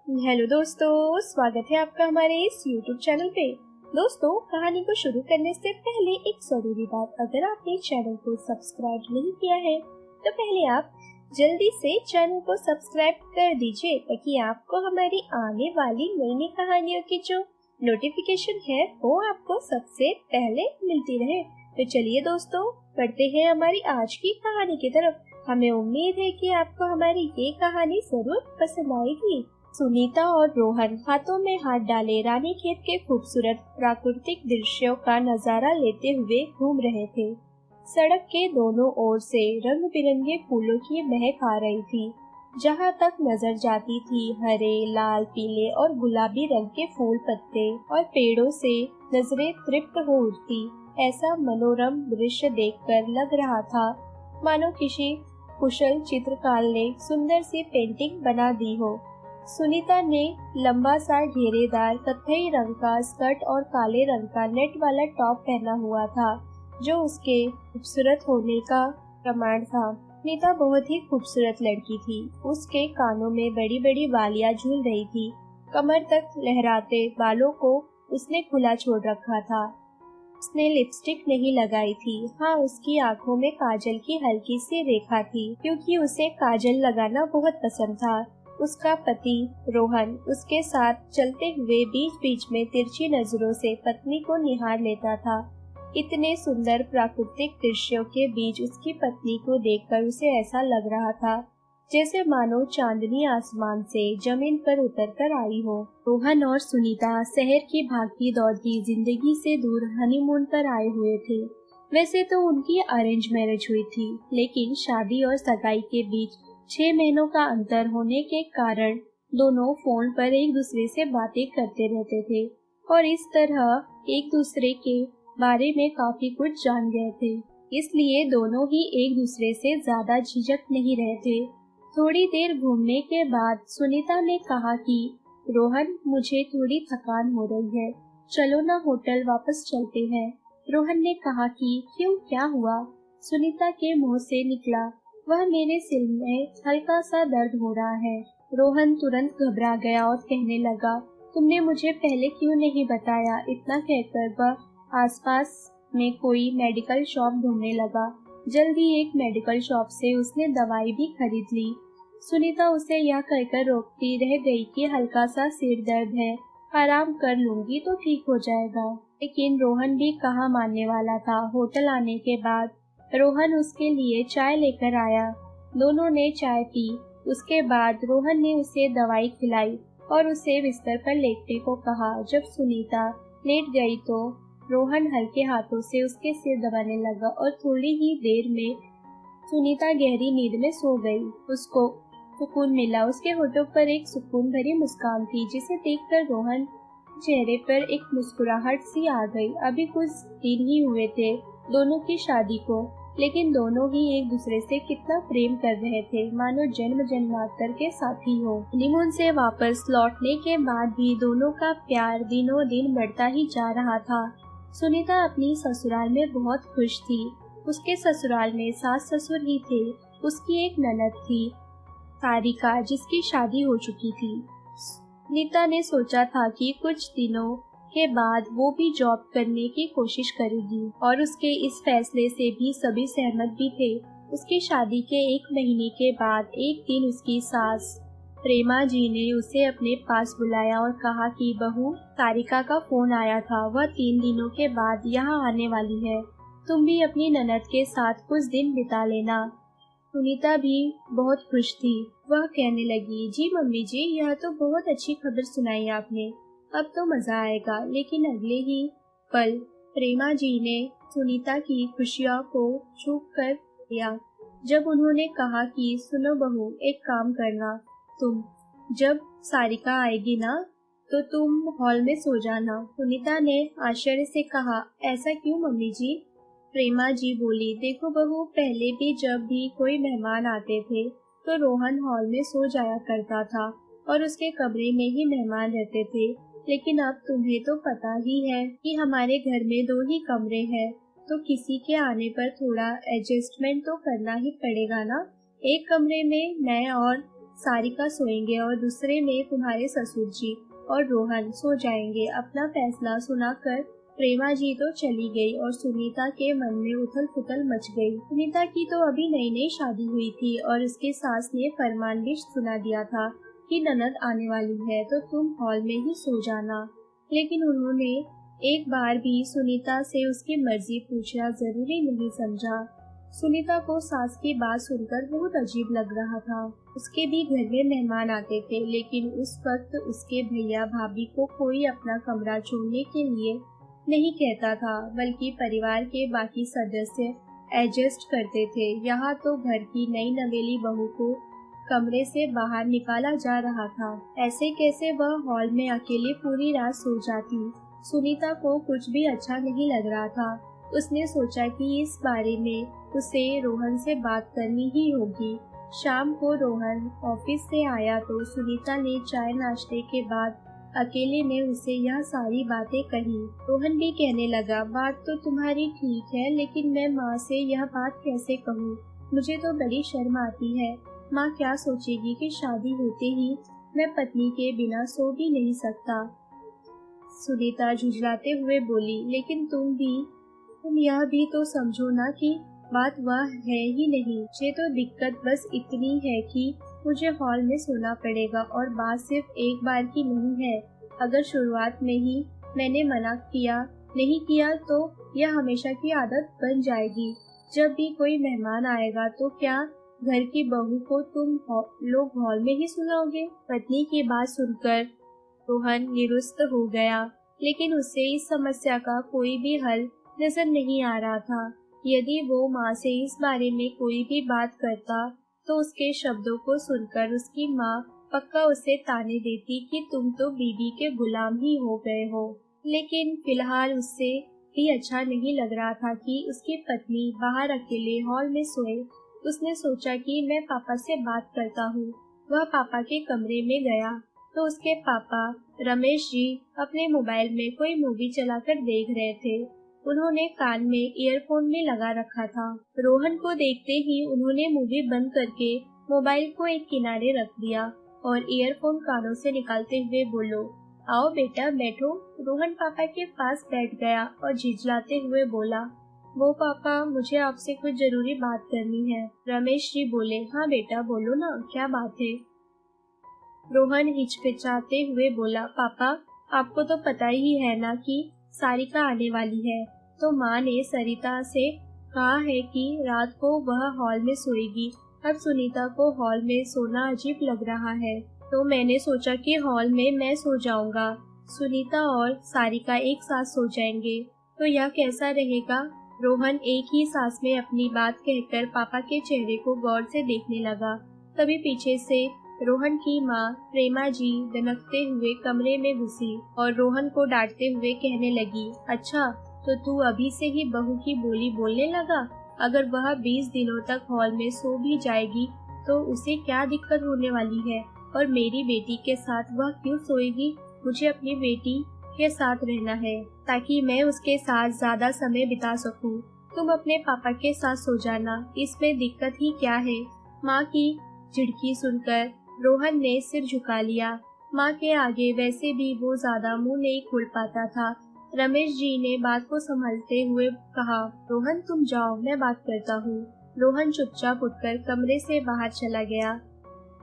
Hello दोस्तों, स्वागत है आपका हमारे इस YouTube चैनल पे। दोस्तों, कहानी को शुरू करने से पहले एक जरूरी बात, अगर आपने चैनल को सब्सक्राइब नहीं किया है तो पहले आप जल्दी से चैनल को सब्सक्राइब कर दीजिए ताकि आपको हमारी आने वाली नई नई कहानियों की जो नोटिफिकेशन है वो आपको सबसे पहले मिलती रहे। तो चलिए दोस्तों, बढ़ते हैं हमारी आज की कहानी की तरफ। हमें उम्मीद है कि आपको हमारी ये कहानी जरूर पसंद आएगी। सुनीता और रोहन हाथों में हाथ डाले रानीखेत के खूबसूरत प्राकृतिक दृश्यों का नजारा लेते हुए घूम रहे थे। सड़क के दोनों ओर से रंग बिरंगे फूलों की महक आ रही थी। जहाँ तक नजर जाती थी हरे, लाल, पीले और गुलाबी रंग के फूल, पत्ते और पेड़ों से नजरें तृप्त हो उठती। ऐसा मनोरम दृश्य देखकर लग रहा था मानो किसी कुशल चित्रकार ने सुंदर सी पेंटिंग बना दी हो। सुनीता ने लंबा सा घेरेदार कत्थई रंग का स्कर्ट और काले रंग का नेट वाला टॉप पहना हुआ था, जो उसके खूबसूरत होने का प्रमाण था। सुनीता बहुत ही खूबसूरत लड़की थी। उसके कानों में बड़ी बड़ी बालियां झूल रही थी। कमर तक लहराते बालों को उसने खुला छोड़ रखा था। उसने लिपस्टिक नहीं लगाई थी। हाँ, उसकी आंखों में काजल की हल्की सी रेखा थी, क्योंकि उसे काजल लगाना बहुत पसंद था। उसका पति रोहन उसके साथ चलते हुए बीच बीच में तिरछी नजरों से पत्नी को निहार लेता था। इतने सुंदर प्राकृतिक दृश्यों के बीच उसकी पत्नी को देखकर उसे ऐसा लग रहा था जैसे मानो चांदनी आसमान से जमीन पर उतर कर आई हो। रोहन और सुनीता शहर की भागती दौड़ती जिंदगी से दूर हनीमून पर आए हुए थे। वैसे तो उनकी अरेंज मैरिज हुई थी, लेकिन शादी और सगाई के बीच 6 महीनों का अंतर होने के कारण दोनों फोन पर एक दूसरे से बातें करते रहते थे और इस तरह एक दूसरे के बारे में काफी कुछ जान गए थे। इसलिए दोनों ही एक दूसरे से ज्यादा झिझक नहीं रहे थे। थोड़ी देर घूमने के बाद सुनीता ने कहा कि रोहन, मुझे थोड़ी थकान हो रही है, चलो ना होटल वापस चलते हैं। रोहन ने कहा कि क्यों, क्या हुआ? सुनीता के मुंह से निकला, वह मेरे सिर में हल्का सा दर्द हो रहा है। रोहन तुरंत घबरा गया और कहने लगा, तुमने मुझे पहले क्यों नहीं बताया? इतना कहकर वह आसपास में कोई मेडिकल शॉप ढूंढने लगा। जल्दी एक मेडिकल शॉप से उसने दवाई भी खरीद ली। सुनीता उसे यह कहकर रोकती रह गई कि हल्का सा सिर दर्द है, आराम कर लूंगी तो ठीक हो जाएगा। लेकिन रोहन भी कहाँ मानने वाला था। होटल आने के बाद रोहन उसके लिए चाय लेकर आया। दोनों ने चाय पी। उसके बाद रोहन ने उसे दवाई खिलाई और उसे बिस्तर पर लेटने को कहा। जब सुनीता लेट गई तो रोहन हल्के हाथों से उसके सिर दबाने लगा और थोड़ी ही देर में सुनीता गहरी नींद में सो गई। उसको सुकून मिला। उसके होठों पर एक सुकून भरी मुस्कान थी, जिसे देखकर रोहन चेहरे पर एक मुस्कुराहट सी आ गई। अभी कुछ दिन ही हुए थे दोनों की शादी को, लेकिन दोनों ही एक दूसरे से कितना प्रेम कर रहे थे, मानो जन्म जन्मांतर के साथी हो। हनीमून से वापस लौटने के बाद भी दोनों का प्यार दिनों दिन बढ़ता ही जा रहा था। सुनीता अपनी ससुराल में बहुत खुश थी। उसके ससुराल में सास ससुर ही थे। उसकी एक ननद थी, सारिका, जिसकी शादी हो चुकी थी। सुनीता ने सोचा था कि कुछ दिनों के बाद वो भी जॉब करने की कोशिश करेगी और उसके इस फैसले से भी सभी सहमत भी थे। उसकी शादी के 1 महीने के बाद एक दिन उसकी सास प्रेमा जी ने उसे अपने पास बुलाया और कहा कि बहू, सारिका का फोन आया था, वह 3 दिनों के बाद यहाँ आने वाली है, तुम भी अपनी ननद के साथ कुछ दिन बिता लेना। सुनीता भी बहुत खुश थी। वह कहने लगी, जी मम्मी जी, यह तो बहुत अच्छी खबर सुनाई आपने, अब तो मजा आएगा। लेकिन अगले ही पल प्रेमा जी ने सुनीता की खुशियों को छूप कर दिया जब उन्होंने कहा कि सुनो बहू, एक काम करना, तुम जब सारिका आएगी ना तो तुम हॉल में सो जाना। सुनीता ने आश्चर्य से कहा, ऐसा क्यों मम्मी जी? प्रेमा जी बोली, देखो बहू, पहले भी जब भी कोई मेहमान आते थे तो रोहन हॉल में सो जाया करता था और उसके कमरे में ही मेहमान रहते थे। लेकिन अब तुम्हें तो पता ही है कि हमारे घर में 2 ही कमरे हैं, तो किसी के आने पर थोड़ा एडजस्टमेंट तो करना ही पड़ेगा ना। एक कमरे में मैं और सारिका सोएंगे और दूसरे में तुम्हारे ससुर जी और रोहन सो जाएंगे। अपना फैसला सुनाकर प्रेमा जी तो चली गई और सुनीता के मन में उथल पुथल मच गई। सुनीता की तो अभी नई नई शादी हुई थी और उसके सास ने फरमान भी सुना दिया था कि ननद आने वाली है तो तुम हॉल में ही सो जाना। लेकिन उन्होंने एक बार भी सुनीता से उसकी मर्जी पूछना जरूरी नहीं समझा। सुनीता को सास की बात सुनकर बहुत अजीब लग रहा था। उसके भी घर में मेहमान आते थे, लेकिन उस वक्त उसके भैया भाभी को कोई अपना कमरा छोड़ने के लिए नहीं कहता था, बल्कि परिवार के बाकी सदस्य एडजस्ट करते थे। यहाँ तो घर की नई नवेली बहू को कमरे से बाहर निकाला जा रहा था। ऐसे कैसे वह हॉल में अकेले पूरी रात सो जाती। सुनीता को कुछ भी अच्छा नहीं लग रहा था। उसने सोचा कि इस बारे में उसे रोहन से बात करनी ही होगी। शाम को रोहन ऑफिस से आया तो सुनीता ने चाय नाश्ते के बाद अकेले में उसे यह सारी बातें कही। रोहन भी कहने लगा, बात तो तुम्हारी ठीक है, लेकिन मैं माँ से यह बात कैसे कहूँ। मुझे तो बड़ी शर्म आती है। माँ क्या सोचेगी कि शादी होते ही मैं पत्नी के बिना सो भी नहीं सकता। सुनीता झुंझलाते हुए बोली, लेकिन तुम यह भी तो समझो ना कि बात वह है ही नहीं। मुझे तो दिक्कत बस इतनी है कि मुझे हॉल में सोना पड़ेगा और बात सिर्फ एक बार की नहीं है। अगर शुरुआत में ही मैंने मना नहीं किया तो यह हमेशा की आदत बन जाएगी। जब भी कोई मेहमान आएगा तो क्या घर की बहू को तुम लोग हॉल में ही सुलाओगे। पत्नी की बात सुनकर रोहन निरुस्त हो गया, लेकिन उसे इस समस्या का कोई भी हल नजर नहीं आ रहा था। यदि वो माँ से इस बारे में कोई भी बात करता तो उसके शब्दों को सुनकर उसकी माँ पक्का उसे ताने देती कि तुम तो बीवी के गुलाम ही हो गए हो। लेकिन फिलहाल उससे भी अच्छा नहीं लग रहा था कि उसकी पत्नी बाहर अकेले हॉल में सोए। उसने सोचा कि मैं पापा से बात करता हूँ। वह पापा के कमरे में गया तो उसके पापा रमेश जी अपने मोबाइल में कोई मूवी चलाकर देख रहे थे। उन्होंने कान में ईयरफोन में लगा रखा था। रोहन को देखते ही उन्होंने मूवी बंद करके मोबाइल को एक किनारे रख दिया और ईयरफोन कानों से निकालते हुए बोलो, आओ बेटा बैठो। रोहन पापा के पास बैठ गया और झिझलाते हुए बोला, वो पापा मुझे आपसे कुछ जरूरी बात करनी है। रमेश जी बोले, हाँ बेटा बोलो ना, क्या बात है। रोहन हिचकिचाते हुए बोला, पापा आपको तो पता ही है ना कि सारिका आने वाली है, तो माँ ने सरिता से कहा है कि रात को वह हॉल में सोएगी। अब सुनीता को हॉल में सोना अजीब लग रहा है, तो मैंने सोचा कि हॉल में मैं सो जाऊंगा। सुनीता और सारिका एक साथ सो जाएंगे, तो यह कैसा रहेगा। रोहन एक ही सांस में अपनी बात कहकर पापा के चेहरे को गौर से देखने लगा। तभी पीछे से रोहन की माँ प्रेमा जी दनकते हुए कमरे में घुसी और रोहन को डांटते हुए कहने लगी, अच्छा तो तू अभी से ही बहू की बोली बोलने लगा। अगर वह 20 दिनों तक हॉल में सो भी जाएगी तो उसे क्या दिक्कत होने वाली है, और मेरी बेटी के साथ वह क्यों सोएगी। मुझे अपनी बेटी के साथ रहना है ताकि मैं उसके साथ ज्यादा समय बिता सकूं। तुम अपने पापा के साथ सो जाना, इसमें दिक्कत ही क्या है। माँ की झिड़की सुनकर रोहन ने सिर झुका लिया। माँ के आगे वैसे भी वो ज्यादा मुंह नहीं खोल पाता था। रमेश जी ने बात को संभालते हुए कहा, रोहन तुम जाओ, मैं बात करता हूँ। रोहन चुपचाप उठकर कमरे से बाहर चला गया।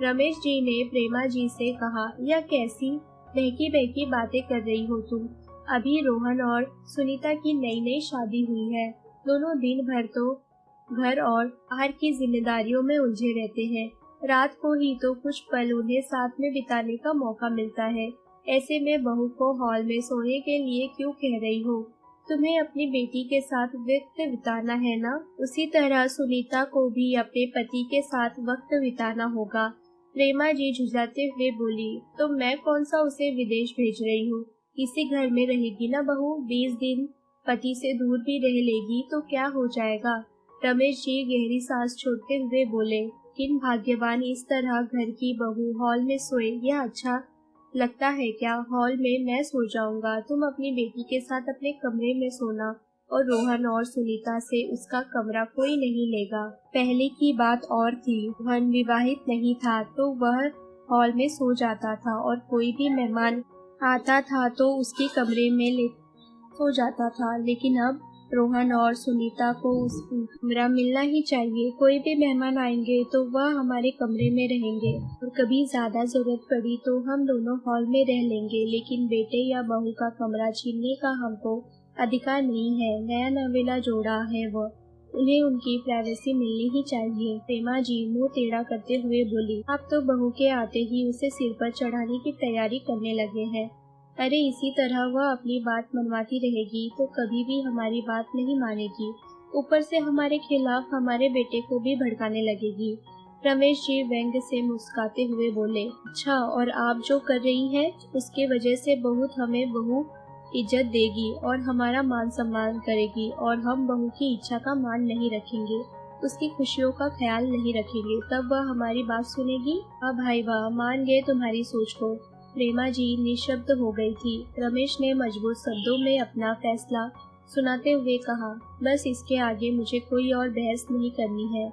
रमेश जी ने प्रेमा जी से कहा, यह कैसी बहकी बहकी बातें कर रही हो तुम। अभी रोहन और सुनीता की नई नई शादी हुई है। दोनों दिन भर तो घर और बाहर की जिम्मेदारियों में उलझे रहते हैं। रात को ही तो कुछ पल उन्हें साथ में बिताने का मौका मिलता है। ऐसे में बहू को हॉल में सोने के लिए क्यों कह रही हो। तुम्हें अपनी बेटी के साथ वक्त बिताना है ना, उसी तरह सुनीता को भी अपने पति के साथ वक्त बिताना होगा। प्रेमा जी झुंझलाते हुए बोली, तो मैं कौन सा उसे विदेश भेज रही हूँ। इसी घर में रहेगी ना बहू। 20 दिन पति से दूर भी रह लेगी तो क्या हो जाएगा। रमेश जी गहरी सांस छोड़ते हुए बोले, किन भाग्यवान इस तरह घर की बहू हॉल में सोए, यह अच्छा लगता है क्या। हॉल में मैं सो जाऊंगा, तुम अपनी बेटी के साथ अपने कमरे में सोना और रोहन और सुनीता से उसका कमरा कोई नहीं लेगा। पहले की बात और थी, रोहन विवाहित नहीं था तो वह हॉल में सो जाता था और कोई भी मेहमान आता था तो उसके कमरे में सो जाता था। लेकिन अब रोहन और सुनीता को उस कमरा मिलना ही चाहिए। कोई भी मेहमान आएंगे तो वह हमारे कमरे में रहेंगे और कभी ज्यादा जरूरत पड़ी तो हम दोनों हॉल में रह लेंगे, लेकिन बेटे या बहू का कमरा छीनने का हमको अधिकार नहीं है। नया नवेला जोड़ा है वह, उन्हें उनकी प्राइवेसी मिलनी ही चाहिए। प्रेमा जी मुंह टेढ़ा करते हुए बोली, आप तो बहू के आते ही उसे सिर पर चढ़ाने की तैयारी करने लगे हैं। अरे इसी तरह वह अपनी बात मनवाती रहेगी तो कभी भी हमारी बात नहीं मानेगी, ऊपर से हमारे खिलाफ हमारे बेटे को भी भड़काने लगेगी। रमेश जी व्यंग से मुस्कुराते हुए बोले, अच्छा, और आप जो कर रही हैं उसके वजह से बहुत हमें बहू इज्जत देगी और हमारा मान सम्मान करेगी, और हम बहू की इच्छा का मान नहीं रखेंगे, उसकी खुशियों का ख्याल नहीं रखेंगे, तब वह हमारी बात सुनेगी। वाह भाई वाह, मान गए तुम्हारी सोच को। प्रेमा जी निशब्द हो गई थी। रमेश ने मजबूत शब्दों में अपना फैसला सुनाते हुए कहा, बस इसके आगे मुझे कोई और बहस नहीं करनी है।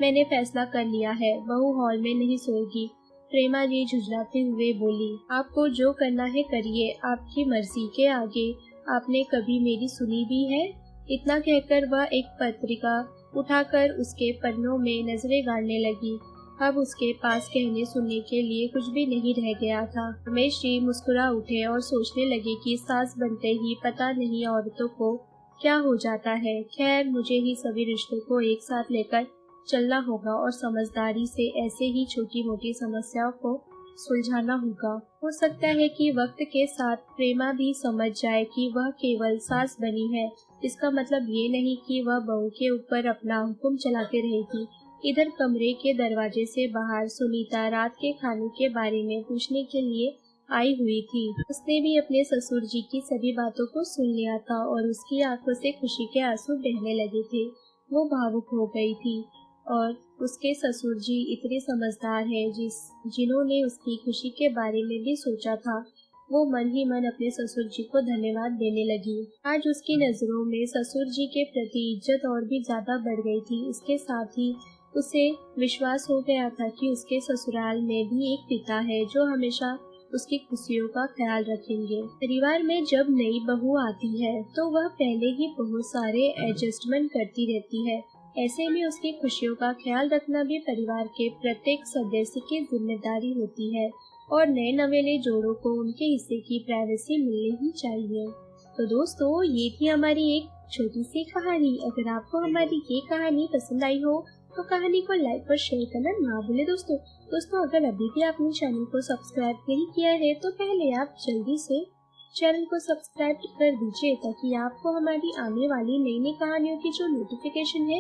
मैंने फैसला कर लिया है, बहू हॉल में नहीं सोएगी। प्रेमा जी झुंझलाते हुए बोली, आपको जो करना है करिए, आपकी मर्जी के आगे आपने कभी मेरी सुनी भी है? इतना कहकर वह एक पत्रिका उठाकर उसके पन्नों में नजरें गाड़ने लगी। अब उसके पास कहने सुनने के लिए कुछ भी नहीं रह गया था। रमेश जी मुस्कुरा उठे और सोचने लगे कि सास बनते ही पता नहीं औरतों को क्या हो जाता है। खैर, मुझे ही सभी रिश्तों को एक साथ लेकर चलना होगा और समझदारी से ऐसे ही छोटी मोटी समस्याओं को सुलझाना होगा। हो सकता है कि वक्त के साथ प्रेमा भी समझ जाए कि वह केवल सास बनी है। इसका मतलब ये नहीं कि वह बहू के ऊपर अपना हुक्म चलाते रहेगी। इधर कमरे के दरवाजे से बाहर सुनीता रात के खाने के बारे में पूछने के लिए आई हुई थी। उसने भी अपने ससुर जी की सभी बातों को सुन लिया था और उसकी आंखों से खुशी के आंसू बहने लगे थे। वो भावुक हो गई थी और उसके ससुर जी इतने समझदार हैं, जिन्होंने उसकी खुशी के बारे में भी सोचा था। वो मन ही मन अपने ससुर जी को धन्यवाद देने लगी। आज उसकी नजरों में ससुर जी के प्रति इज्जत और भी ज्यादा बढ़ गई थी। इसके साथ ही उसे विश्वास हो गया था कि उसके ससुराल में भी एक पिता है जो हमेशा उसकी खुशियों का ख्याल रखेंगे। परिवार में जब नई बहू आती है तो वह पहले ही बहुत सारे एडजस्टमेंट करती रहती है। ऐसे में उसकी खुशियों का ख्याल रखना भी परिवार के प्रत्येक सदस्य की जिम्मेदारी होती है और नए नवेले जोड़ों को उनके हिस्से की प्राइवेसी मिलनी ही चाहिए। तो दोस्तों, ये थी हमारी एक छोटी सी कहानी। अगर आपको हमारी ये कहानी पसंद आई हो तो कहानी को लाइक और शेयर करना ना भूले। दोस्तों, अगर अभी भी आपने चैनल को सब्सक्राइब नहीं किया है तो पहले आप जल्दी से चैनल को सब्सक्राइब कर दीजिए, ताकि आपको हमारी आने वाली नई नई कहानियों की जो नोटिफिकेशन है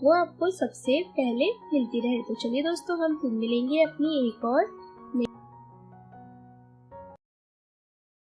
वो आपको सबसे पहले मिलती रहे। तो चलिए दोस्तों, हम फिर मिलेंगे अपनी एक और